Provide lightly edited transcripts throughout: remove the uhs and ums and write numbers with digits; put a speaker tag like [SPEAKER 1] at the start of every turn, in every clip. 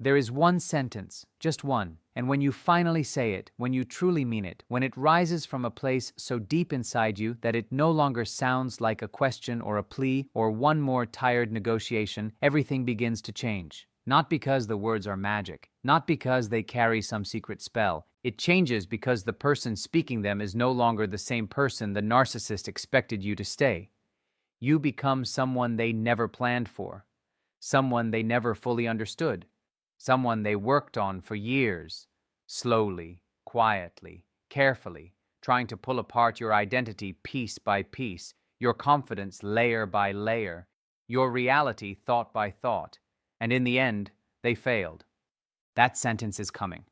[SPEAKER 1] There is one sentence, just one, and when you finally say it, when you truly mean it, when it rises from a place so deep inside you that it no longer sounds like a question or a plea or one more tired negotiation, everything begins to change. Not because the words are magic, not because they carry some secret spell. It changes because the person speaking them is no longer the same person the narcissist expected you to stay. You become someone they never planned for, someone they never fully understood, someone they worked on for years, slowly, quietly, carefully, trying to pull apart your identity piece by piece, your confidence layer by layer, your reality thought by thought, and in the end, they failed. That sentence is coming.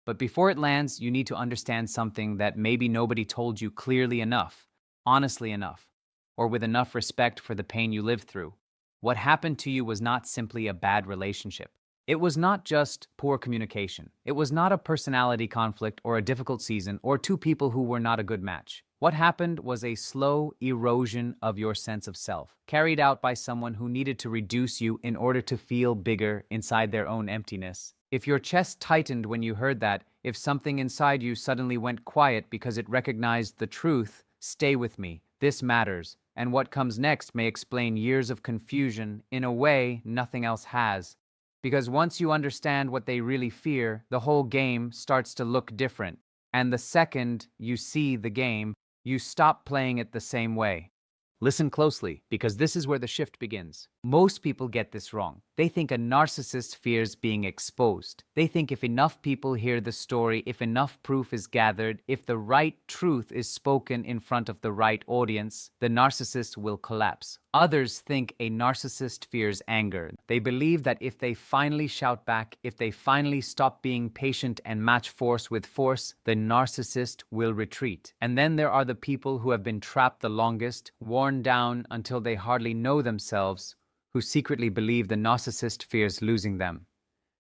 [SPEAKER 1] But before it lands, you need to understand something that maybe nobody told you clearly enough, honestly enough, or with enough respect for the pain you lived through. What happened to you was not simply a bad relationship. It was not just poor communication. It was not a personality conflict or a difficult season or two people who were not a good match. What happened was a slow erosion of your sense of self, carried out by someone who needed to reduce you in order to feel bigger inside their own emptiness. If your chest tightened when you heard that, if something inside you suddenly went quiet because it recognized the truth, stay with me, this matters, and what comes next may explain years of confusion in a way nothing else has. Because once you understand what they really fear, the whole game starts to look different. And the second you see the game, you stop playing it the same way. Listen closely, because this is where the shift begins. Most people get this wrong. They think a narcissist fears being exposed. They think if enough people hear the story, if enough proof is gathered, if the right truth is spoken in front of the right audience, the narcissist will collapse. Others think a narcissist fears anger. They believe that if they finally shout back, if they finally stop being patient and match force with force, the narcissist will retreat. And then there are the people who have been trapped the longest, worn down until they hardly know themselves, who secretly believe the narcissist fears losing them.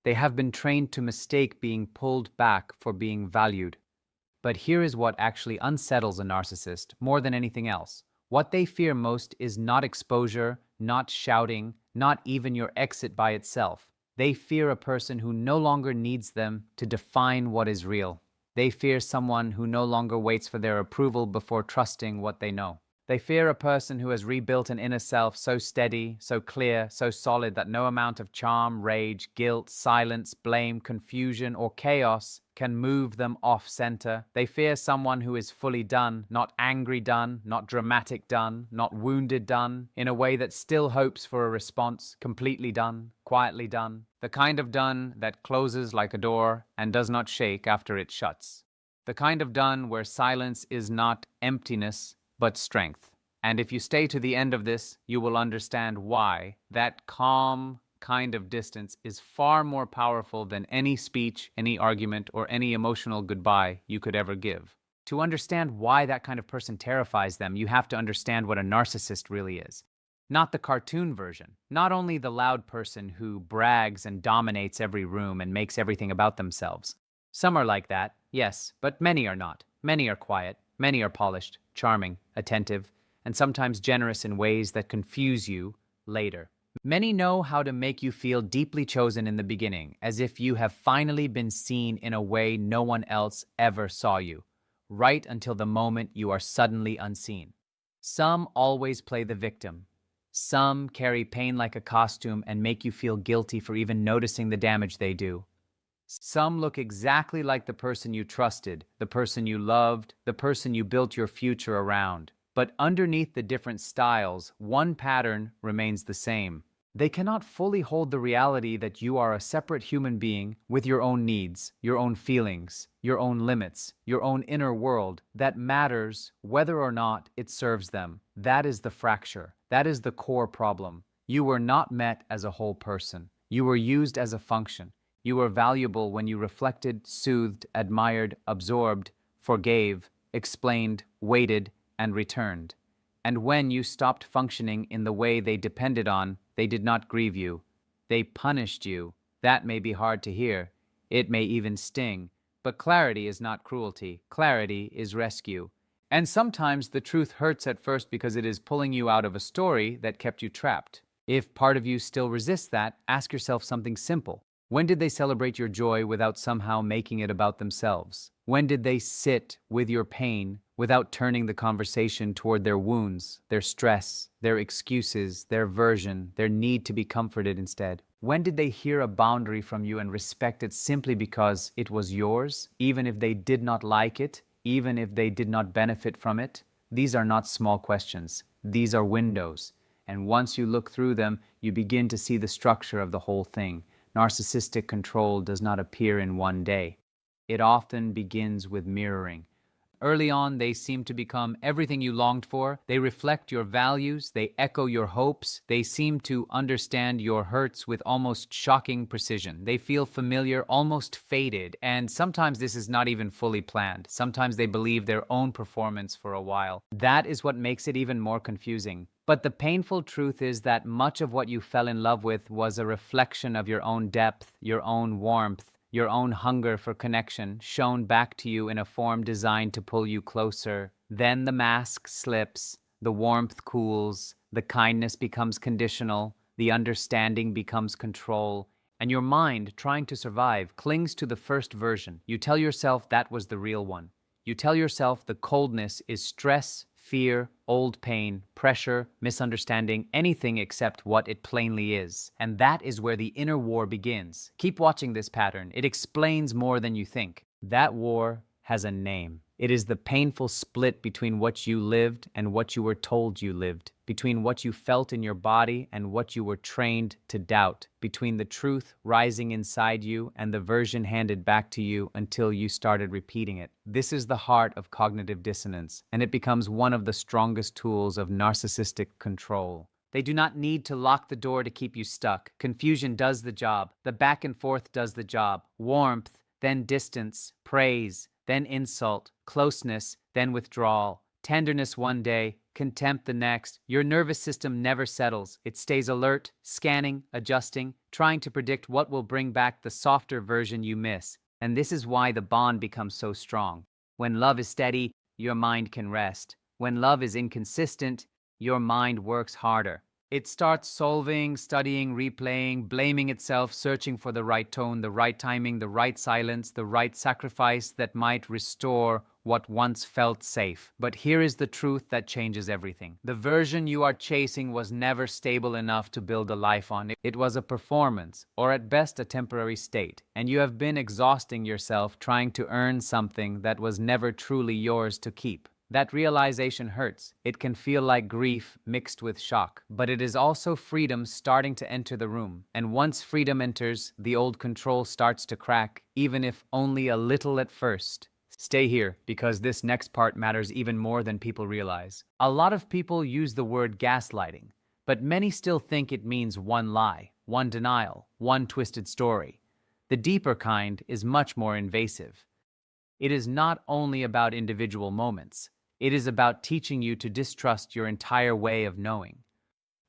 [SPEAKER 1] They have been trained to mistake being pulled back for being valued. But here is what actually unsettles a narcissist more than anything else. What they fear most is not exposure, not shouting, not even your exit by itself. They fear a person who no longer needs them to define what is real. They fear someone who no longer waits for their approval before trusting what they know. They fear a person who has rebuilt an inner self so steady, so clear, so solid that no amount of charm, rage, guilt, silence, blame, confusion, or chaos can move them off center. They fear someone who is fully done, not angry done, not dramatic done, not wounded done, in a way that still hopes for a response, completely done, quietly done, the kind of done that closes like a door and does not shake after it shuts. The kind of done where silence is not emptiness, but strength. And if you stay to the end of this, you will understand why that calm kind of distance is far more powerful than any speech, any argument, or any emotional goodbye you could ever give. To understand why that kind of person terrifies them, you have to understand what a narcissist really is. Not the cartoon version. Not only the loud person who brags and dominates every room and makes everything about themselves. Some are like that, yes, but many are not. Many are quiet. Many are polished, charming, attentive, and sometimes generous in ways that confuse you later. Many know how to make you feel deeply chosen in the beginning, as if you have finally been seen in a way no one else ever saw you, right until the moment you are suddenly unseen. Some always play the victim. Some carry pain like a costume and make you feel guilty for even noticing the damage they do. Some look exactly like the person you trusted, the person you loved, the person you built your future around. But underneath the different styles, one pattern remains the same. They cannot fully hold the reality that you are a separate human being with your own needs, your own feelings, your own limits, your own inner world that matters whether or not it serves them. That is the fracture. That is the core problem. You were not met as a whole person. You were used as a function. You were valuable when you reflected, soothed, admired, absorbed, forgave, explained, waited, and returned. And when you stopped functioning in the way they depended on, they did not grieve you. They punished you. That may be hard to hear. It may even sting. But clarity is not cruelty. Clarity is rescue. And sometimes the truth hurts at first because it is pulling you out of a story that kept you trapped. If part of you still resists that, ask yourself something simple. When did they celebrate your joy without somehow making it about themselves? When did they sit with your pain without turning the conversation toward their wounds, their stress, their excuses, their version, their need to be comforted instead? When did they hear a boundary from you and respect it simply because it was yours, even if they did not like it, even if they did not benefit from it? These are not small questions. These are windows. And once you look through them, you begin to see the structure of the whole thing. Narcissistic control does not appear in one day. It often begins with mirroring. Early on, they seem to become everything you longed for. They reflect your values, they echo your hopes, they seem to understand your hurts with almost shocking precision. They feel familiar, almost faded, and sometimes this is not even fully planned. Sometimes they believe their own performance for a while. That is what makes it even more confusing. But the painful truth is that much of what you fell in love with was a reflection of your own depth, your own warmth, your own hunger for connection, shown back to you in a form designed to pull you closer. Then the mask slips, the warmth cools, the kindness becomes conditional, the understanding becomes control, and your mind, trying to survive, clings to the first version. You tell yourself that was the real one. You tell yourself the coldness is stress, fear, old pain, pressure, misunderstanding, anything except what it plainly is. And that is where the inner war begins. Keep watching this pattern. It explains more than you think. That war has a name. It is the painful split between what you lived and what you were told you lived, between what you felt in your body and what you were trained to doubt, between the truth rising inside you and the version handed back to you until you started repeating it. This is the heart of cognitive dissonance, and it becomes one of the strongest tools of narcissistic control. They do not need to lock the door to keep you stuck. Confusion does the job. The back and forth does the job. Warmth, then distance, praise, then insult, closeness, then withdrawal, tenderness one day, contempt the next. Your nervous system never settles. It stays alert, scanning, adjusting, trying to predict what will bring back the softer version you miss. And this is why the bond becomes so strong. When love is steady, your mind can rest. When love is inconsistent, your mind works harder. It starts solving, studying, replaying, blaming itself, searching for the right tone, the right timing, the right silence, the right sacrifice that might restore what once felt safe. But here is the truth that changes everything. The version you are chasing was never stable enough to build a life on. It was a performance, or at best a temporary state, and you have been exhausting yourself trying to earn something that was never truly yours to keep. That realization hurts. It can feel like grief mixed with shock, but it is also freedom starting to enter the room. And once freedom enters, the old control starts to crack, even if only a little at first. Stay here, because this next part matters even more than people realize. A lot of people use the word gaslighting, but many still think it means one lie, one denial, one twisted story. The deeper kind is much more invasive. It is not only about individual moments. It is about teaching you to distrust your entire way of knowing.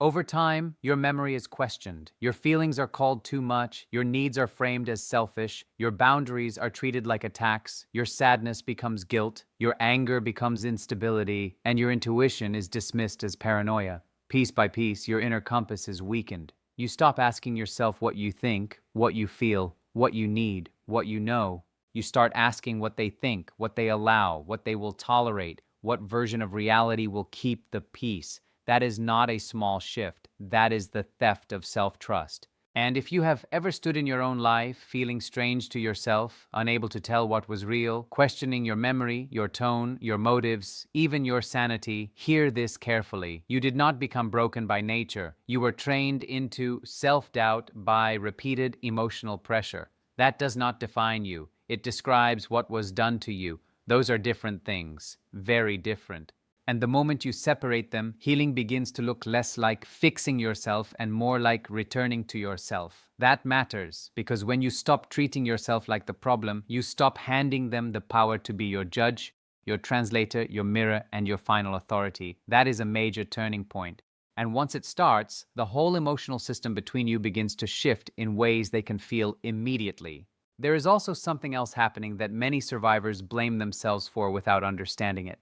[SPEAKER 1] Over time, your memory is questioned, your feelings are called too much, your needs are framed as selfish, your boundaries are treated like attacks, your sadness becomes guilt, your anger becomes instability, and your intuition is dismissed as paranoia. Piece by piece, your inner compass is weakened. You stop asking yourself what you think, what you feel, what you need, what you know. You start asking what they think, what they allow, what they will tolerate, what version of reality will keep the peace. That is not a small shift. That is the theft of self-trust. And if you have ever stood in your own life, feeling strange to yourself, unable to tell what was real, questioning your memory, your tone, your motives, even your sanity, hear this carefully. You did not become broken by nature. You were trained into self-doubt by repeated emotional pressure. That does not define you. It describes what was done to you. Those are different things, very different. And the moment you separate them, healing begins to look less like fixing yourself and more like returning to yourself. That matters, because when you stop treating yourself like the problem, you stop handing them the power to be your judge, your translator, your mirror, and your final authority. That is a major turning point. And once it starts, the whole emotional system between you begins to shift in ways they can feel immediately. There is also something else happening that many survivors blame themselves for without understanding it.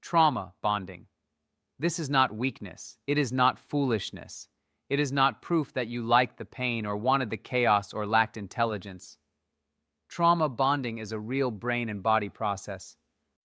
[SPEAKER 1] Trauma bonding. This is not weakness. It is not foolishness. It is not proof that you liked the pain or wanted the chaos or lacked intelligence. Trauma bonding is a real brain and body process.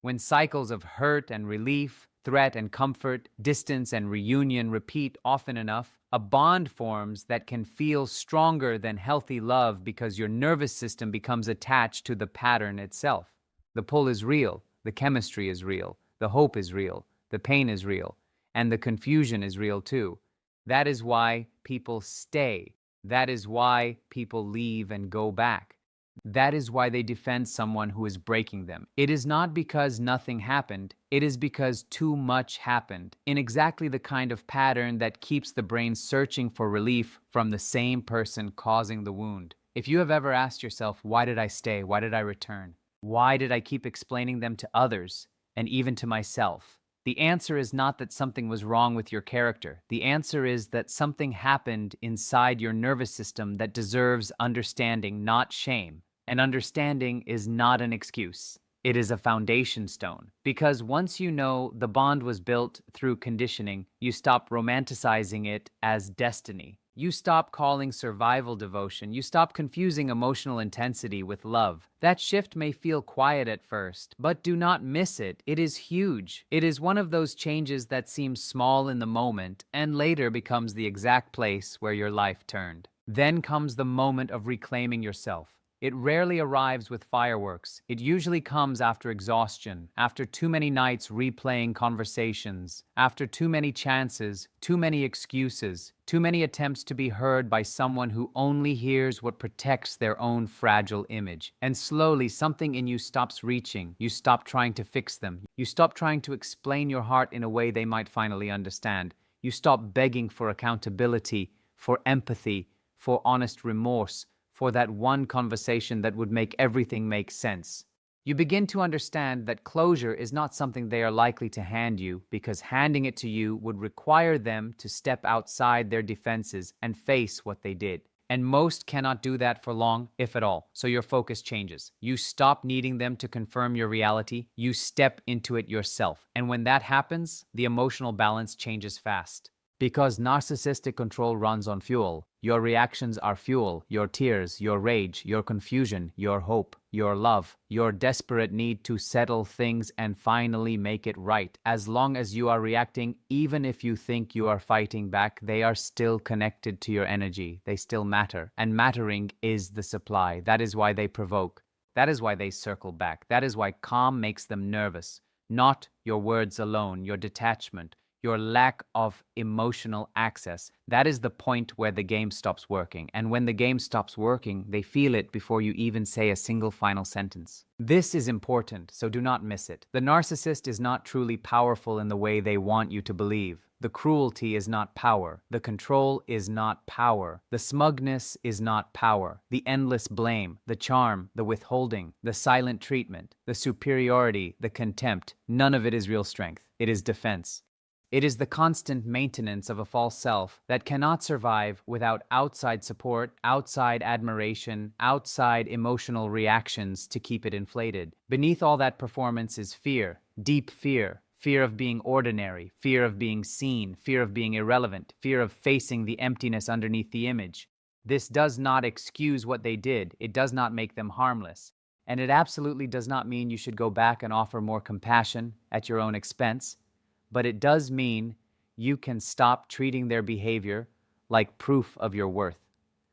[SPEAKER 1] When cycles of hurt and relief, threat and comfort, distance and reunion repeat often enough, a bond forms that can feel stronger than healthy love because your nervous system becomes attached to the pattern itself. The pull is real, the chemistry is real, the hope is real, the pain is real, and the confusion is real too. That is why people stay. That is why people leave and go back. That is why they defend someone who is breaking them. It is not because nothing happened, it is because too much happened, in exactly the kind of pattern that keeps the brain searching for relief from the same person causing the wound. If you have ever asked yourself, why did I stay? Why did I return? Why did I keep explaining them to others and even to myself? The answer is not that something was wrong with your character. The answer is that something happened inside your nervous system that deserves understanding, not shame. And understanding is not an excuse. It is a foundation stone. Because once you know the bond was built through conditioning, you stop romanticizing it as destiny. You stop calling survival devotion. You stop confusing emotional intensity with love. That shift may feel quiet at first, but do not miss it. It is huge. It is one of those changes that seems small in the moment and later becomes the exact place where your life turned. Then comes the moment of reclaiming yourself. It rarely arrives with fireworks. It usually comes after exhaustion, after too many nights replaying conversations, after too many chances, too many excuses, too many attempts to be heard by someone who only hears what protects their own fragile image. And slowly, something in you stops reaching. You stop trying to fix them. You stop trying to explain your heart in a way they might finally understand. You stop begging for accountability, for empathy, for honest remorse, for that one conversation that would make everything make sense. You begin to understand that closure is not something they are likely to hand you, because handing it to you would require them to step outside their defenses and face what they did. And most cannot do that for long, if at all, so your focus changes. You stop needing them to confirm your reality, you step into it yourself. And when that happens, the emotional balance changes fast. Because narcissistic control runs on fuel. Your reactions are fuel, your tears, your rage, your confusion, your hope, your love, your desperate need to settle things and finally make it right. As long as you are reacting, even if you think you are fighting back, they are still connected to your energy. They still matter. And mattering is the supply. That is why they provoke. That is why they circle back. That is why calm makes them nervous. Not your words alone, your detachment, your lack of emotional access. That is the point where the game stops working. And when the game stops working, they feel it before you even say a single final sentence. This is important, so do not miss it. The narcissist is not truly powerful in the way they want you to believe. The cruelty is not power. The control is not power. The smugness is not power. The endless blame, the charm, the withholding, the silent treatment, the superiority, the contempt, none of it is real strength. It is defense. It is the constant maintenance of a false self that cannot survive without outside support, outside admiration, outside emotional reactions to keep it inflated. Beneath all that performance is fear, deep fear. Fear of being ordinary, fear of being seen, fear of being irrelevant, fear of facing the emptiness underneath the image. This does not excuse what they did. It does not make them harmless. And it absolutely does not mean you should go back and offer more compassion at your own expense. But it does mean you can stop treating their behavior like proof of your worth.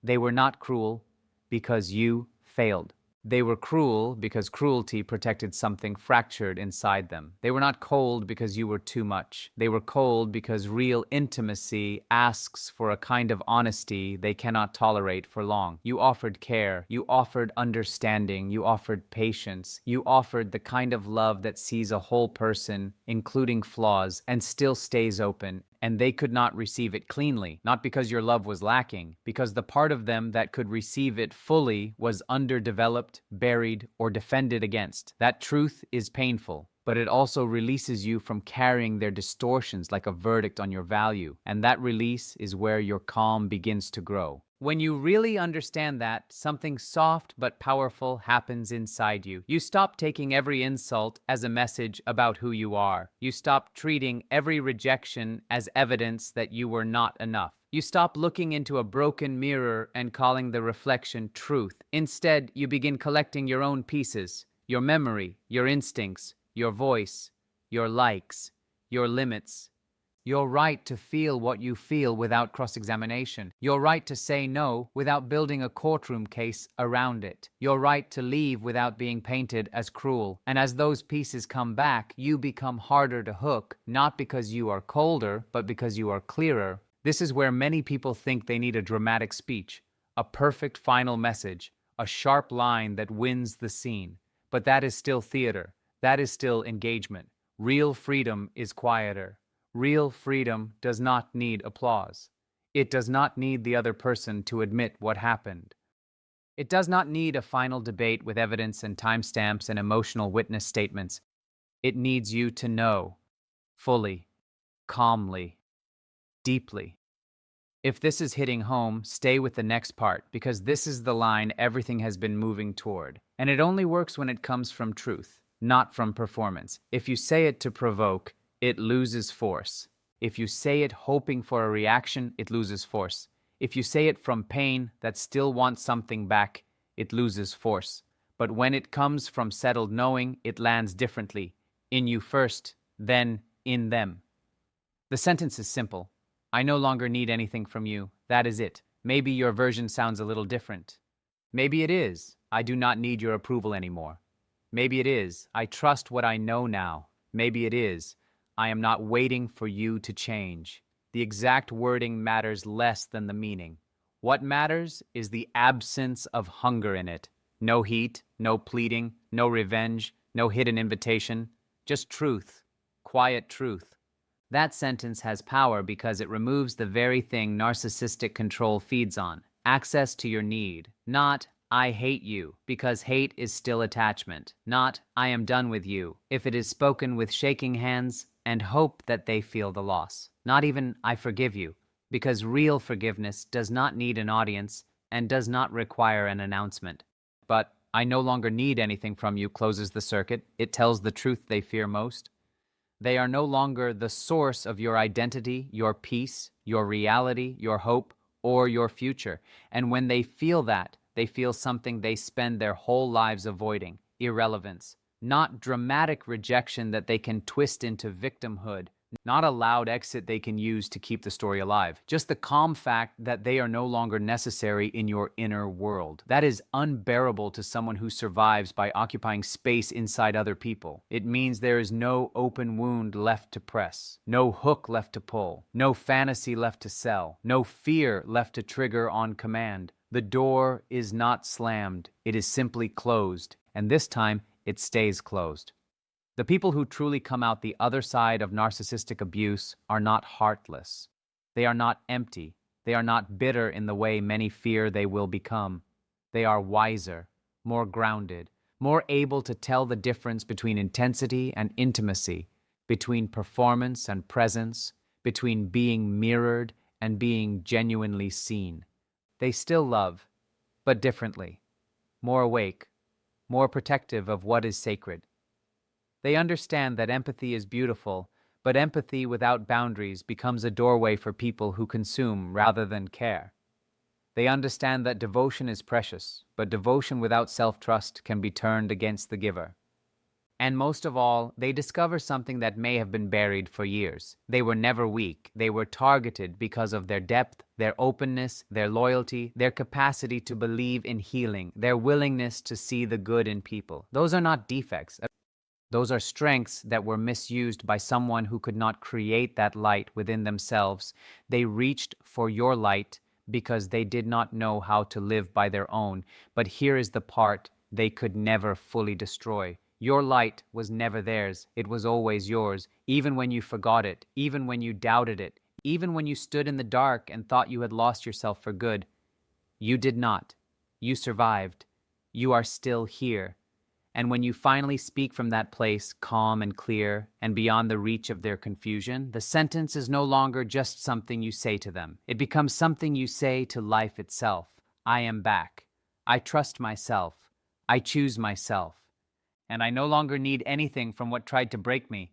[SPEAKER 1] They were not cruel because you failed. They were cruel because cruelty protected something fractured inside them. They were not cold because you were too much. They were cold because real intimacy asks for a kind of honesty they cannot tolerate for long. You offered care, you offered understanding, you offered patience, you offered the kind of love that sees a whole person, including flaws, and still stays open. And they could not receive it cleanly, not because your love was lacking, because the part of them that could receive it fully was underdeveloped, buried, or defended against. That truth is painful, but it also releases you from carrying their distortions like a verdict on your value. And that release is where your calm begins to grow. When you really understand that, something soft but powerful happens inside you. You stop taking every insult as a message about who you are. You stop treating every rejection as evidence that you were not enough. You stop looking into a broken mirror and calling the reflection truth. Instead, you begin collecting your own pieces, your memory, your instincts, your voice, your likes, your limits, your right to feel what you feel without cross-examination, your right to say no without building a courtroom case around it, your right to leave without being painted as cruel. And as those pieces come back, you become harder to hook, not because you are colder, but because you are clearer. This is where many people think they need a dramatic speech, a perfect final message, a sharp line that wins the scene. But that is still theater. That is still engagement. Real freedom is quieter. Real freedom does not need applause. It does not need the other person to admit what happened. It does not need a final debate with evidence and timestamps and emotional witness statements. It needs you to know, fully, calmly, deeply. If this is hitting home, stay with the next part, because this is the line everything has been moving toward. And it only works when it comes from truth, not from performance. If you say it to provoke, it loses force. If you say it hoping for a reaction, it loses force. If you say it from pain that still wants something back, it loses force. But when it comes from settled knowing, it lands differently. In you first, then in them. The sentence is simple. I no longer need anything from you. That is it. Maybe your version sounds a little different. Maybe it is. I do not need your approval anymore. Maybe it is. I trust what I know now. Maybe it is. I am not waiting for you to change. The exact wording matters less than the meaning. What matters is the absence of hunger in it. No heat, no pleading, no revenge, no hidden invitation. Just truth. Quiet truth. That sentence has power because it removes the very thing narcissistic control feeds on. Access to your need. Not, I hate you, because hate is still attachment. Not, I am done with you, if it is spoken with shaking hands and hope that they feel the loss. Not even, I forgive you, because real forgiveness does not need an audience and does not require an announcement. But, I no longer need anything from you closes the circuit. It tells the truth they fear most. They are no longer the source of your identity, your peace, your reality, your hope, or your future. And when they feel that, they feel something they spend their whole lives avoiding, irrelevance. Not dramatic rejection that they can twist into victimhood, not a loud exit they can use to keep the story alive. Just the calm fact that they are no longer necessary in your inner world. That is unbearable to someone who survives by occupying space inside other people. It means there is no open wound left to press, no hook left to pull, no fantasy left to sell, no fear left to trigger on command. The door is not slammed, it is simply closed, and this time it stays closed. The people who truly come out the other side of narcissistic abuse are not heartless. They are not empty. They are not bitter in the way many fear they will become. They are wiser, more grounded, more able to tell the difference between intensity and intimacy, between performance and presence, between being mirrored and being genuinely seen. They still love, but differently, more awake, more protective of what is sacred. They understand that empathy is beautiful, but empathy without boundaries becomes a doorway for people who consume rather than care. They understand that devotion is precious, but devotion without self-trust can be turned against the giver. And most of all, they discover something that may have been buried for years. They were never weak. They were targeted because of their depth, their openness, their loyalty, their capacity to believe in healing, their willingness to see the good in people. Those are not defects. Those are strengths that were misused by someone who could not create that light within themselves. They reached for your light because they did not know how to live by their own. But here is the part they could never fully destroy. Your light was never theirs. It was always yours, even when you forgot it, even when you doubted it, even when you stood in the dark and thought you had lost yourself for good. You did not. You survived. You are still here. And when you finally speak from that place, calm and clear, and beyond the reach of their confusion, the sentence is no longer just something you say to them. It becomes something you say to life itself. I am back. I trust myself. I choose myself. And I no longer need anything from what tried to break me.